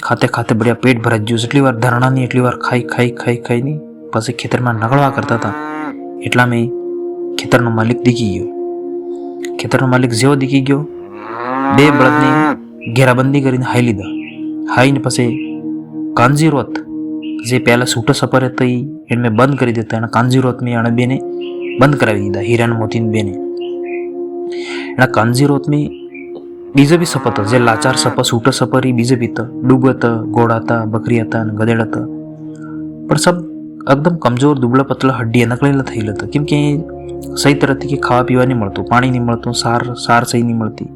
ખાતે ખાતે બઢિયા પેટ ભરાઈ ગયું. જેટલી વાર ધરણાની એટલી વાર ખાઈને પછી ખેતરમાં નકળવા કરતા હતા એટલામાં ખેતરનો માલિક દીખી ગયો. ખેતરનો માલિક જેવો દીખી ગયો, બે બળદની ઘેરાબંધી કરીને હાઈ લીધા. હાઈને પછી કાંજીરોત જે પહેલાં છૂટો સફર હતો એને મેં બંધ કરી દીધા. એના કાંજીરોત મેં એને બેને બંધ કરાવી દીધા. હીરાન મોતીને બેને એના કાંજીરોત મેં બીજો બી સપ હતો, જે લાચાર સપ છૂટો સફર એ બીજો બી હતો. ડૂબ હતા, ઘોડા હતા, બકરી હતા અને ગધેડ હતા, પણ સબ એકદમ કમજોર દુબળા પતલા હડ્ડીયા નકળેલા થયેલા હતા. કેમ કે સહી તરફથી કે ખાવા પીવા નહીં મળતું, પાણી નહીં મળતું, સાર સહી નહીં મળતી,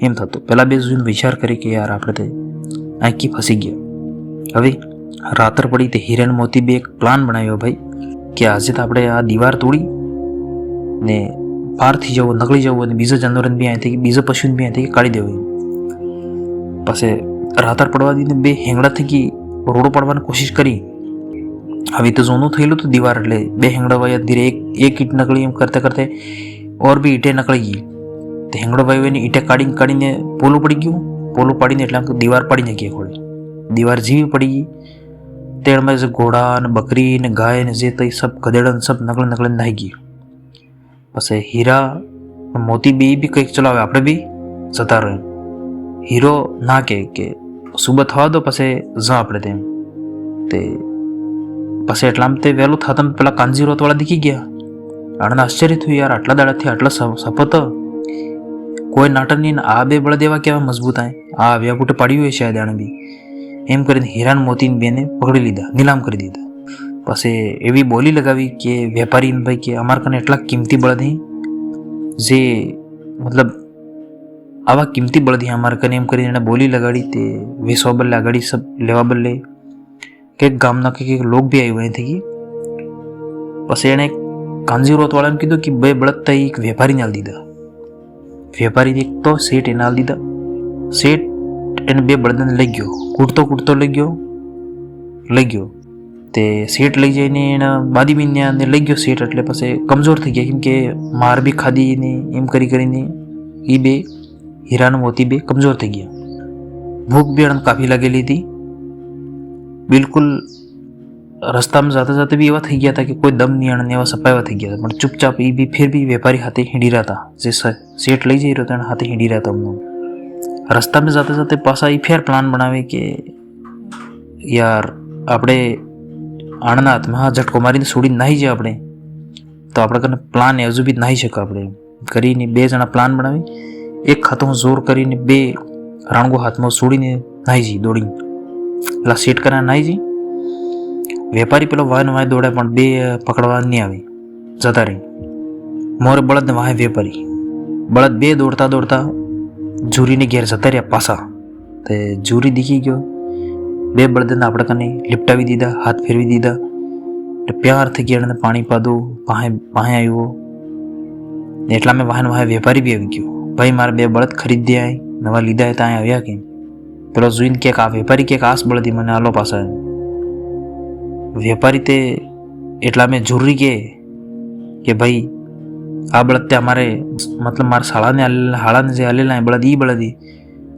એમ થતું. પહેલાં બે જોઈને વિચાર કરી કે યાર આપણે તે આંખી ફસી ગયા. હવે રાતર પડી તે હીરાન મોતી બે એક પ્લાન બનાવ્યો ભાઈ કે આજે તો આપણે આ દીવાર તોડી ને પારથી જવું, નકળી જવું અને બીજા જાનવરને બી અહીંથી બીજા પશુને બી અહીંથી કાઢી દેવું. પછી રાતર પડવા દઈને બે હેંગડા થકી રોડો પાડવાની કોશિશ કરી. હવે તો જૂનું થયેલું હતું દીવાર, એટલે બે હેંગડા વાયા ધીરે એક ઈંટ નકળી એમ કરતા કરતા ઓર બી ઈંટે નકળી ગઈ. તો હેંગડો વાયો એને ઈંટે કાઢીને પોલું પડી ગયું. પોલું પાડીને એટલે આમ દીવાર પાડી નાખી ખોળે. દીવાર જેવી પડી ગઈ તેમાં જે ઘોડા ને બકરી ને ગાય ને જે તો સબ ગધેડા સબ નકળે નાહી ગયું. પછી હીરા મોતી બી કંઈક ચલાવે, આપણે બી જતા રહે. હીરો ના કે સુબહ થવા દો પછી જા આપણે તેમ. તે પછી એટલામાં તે વહેલું થતા પેલા કાંજીરોત વાળા દીખી ગયા. આણંદ આશ્ચર્ય થયું, યાર આટલા દાડાથી આટલા સપત કોઈ નાટક નહીં. આ બે બળદ એવા કેવા મજબૂત આ આવ્યા બુટે પાડ્યું હોય શાયદ આણે બી. એમ કરીને હીરાન મોતીને બેને પકડી લીધા, નીલામ કરી દીધા. પછી એવી બોલી લગાવી કે વેપારીને ભાઈ કે અમારા કને એટલા કિંમતી બળદ હી, જે મતલબ આવા કિંમતી બળદ હી અમારા કને, એમ કરીને એને બોલી લગાડી. તે વેસવા બદલે આગળ સબ લેવા બદલે કંઈક ગામના કંઈક લોક બી આવ્યું અહીંથી. પછી એણે કાંજીરોત વાળાને કીધું કે બે બળદ તો એક વેપારીને આલી દીધા. વેપારી એક તો શેઠ એને આલી દીધા. શેઠ એને બે બળદને લઈ ગયો, કૂટતો લઈ ગયો. તે શેઠ લઈ જઈને એના બાદી બીને લઈ ગયો શેઠ. એટલે પછી કમજોર થઈ ગયા, કેમ કે માર બી ખાધી ને એમ કરીને એ બે હીરાનો મોતી બે કમજોર થઈ ગયા. ભૂખ બી એને કાફી લાગેલી હતી. બિલકુલ રસ્તામાં જાતે બી એવા થઈ ગયા હતા કે કોઈ દમ નહીં, અને એવા સપાવા થઈ ગયા હતા. પણ ચૂપચાપ એ બી ફેર બી વેપારી હાથે હિંડી રહ્યા હતા. જે શેઠ લઈ જઈ રહ્યો હતો એના હાથે હિંડી રહ્યા હતા. અમને રસ્તામાં જાતે પાછા એ ફેર પ્લાન બનાવે કે યાર આપણે આણંદના હાથમાં ઝટકો મારીને છોડીને નાહી જાય આપણે, તો આપણે કને પ્લાન હજુ બી નાહી શકે આપણે કરીને. બે જણા પ્લાન બનાવી, એક હાથમાં જોર કરીને બે રાણગો હાથમાં છોડીને નાહી જઈ દોડીને. પેલા શેઠ કરીને નાહી જઈ. વેપારી પેલો વાય દોડાય પણ બે પકડવા નહીં આવે, જતા રહી. મોરે બળદ ને વાહે વેપારી. બળદ બે દોડતા જુરીને ઘેર જતા રહ્યા પાછા. તે જુરી દીખી ગયો. બે બળદને આપણે કને લીપટાવી દીધા, હાથ ફેરવી દીધા. એટલે પ્યાર થઈ ગયા અને પાણી પાધું, વાહે આવ્યો. એટલા મેં વાહે વેપારી બી આવી ગયો. ભાઈ મારે બે બળદ ખરીદી આય, નવા લીધા ત્યાં આવ્યા કેમ? પેલો જોઈને કે આ વેપારી કે આસ બળદી મને આલો પાછા. વેપારી તે એટલા મેં જરૂરી કે ભાઈ આ બળદ તે અમારે મતલબ મારા હાળાને જે હાલેલા બળદ એ બળદ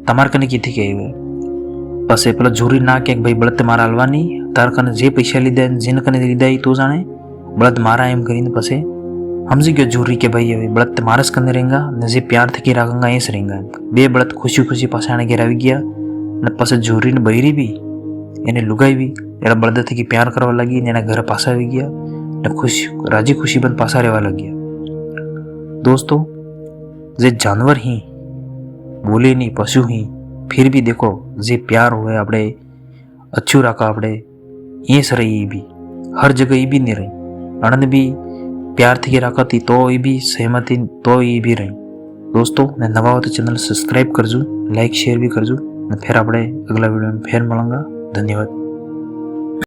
તમારે કને કીધી કે પછી પેલા જરૂરી ના કે ભાઈ બળદ તે મારા હાલવાની, તાર કને જે પૈસા લીધા જેને કને લીધા એ તો જાણે, બળદ મારા એમ કરીને પછી સમજી ગયો જરૂરી કે ભાઈ હવે બળદ મારે જ કને રહેંગા ને જે પ્યાર થકી રાખંગા એ જ રહેંગા. બે બળદ ખુશી પાછા એને ઘેર આવી ગયા. અને પછી જરૂરીને બૈરી બી એને લુગાવી, એના બળદ થકી પ્યાર કરવા લાગી ને એના ઘરે પાછા આવી ગયા ને રાજી ખુશી બંધ પાછા રહેવા લાગ્યા. दोस्तों જે जानवर ही बोले नहीं, पशु ही, फिर भी देखो जे प्यार हुए આપણે अच्छू रखा આપણે ये सर ये भी हर जगह ये भी नहीं रही. आनंद भी प्यार थी रखती तो ये भी सहमति तो ये भी रही. दोस्तों ने नवा हो तो चैनल सब्सक्राइब करजो, लाइक शेयर भी करजो. फिर આપણે अगला वीडियो में फिर मिलेंगे. धन्यवाद.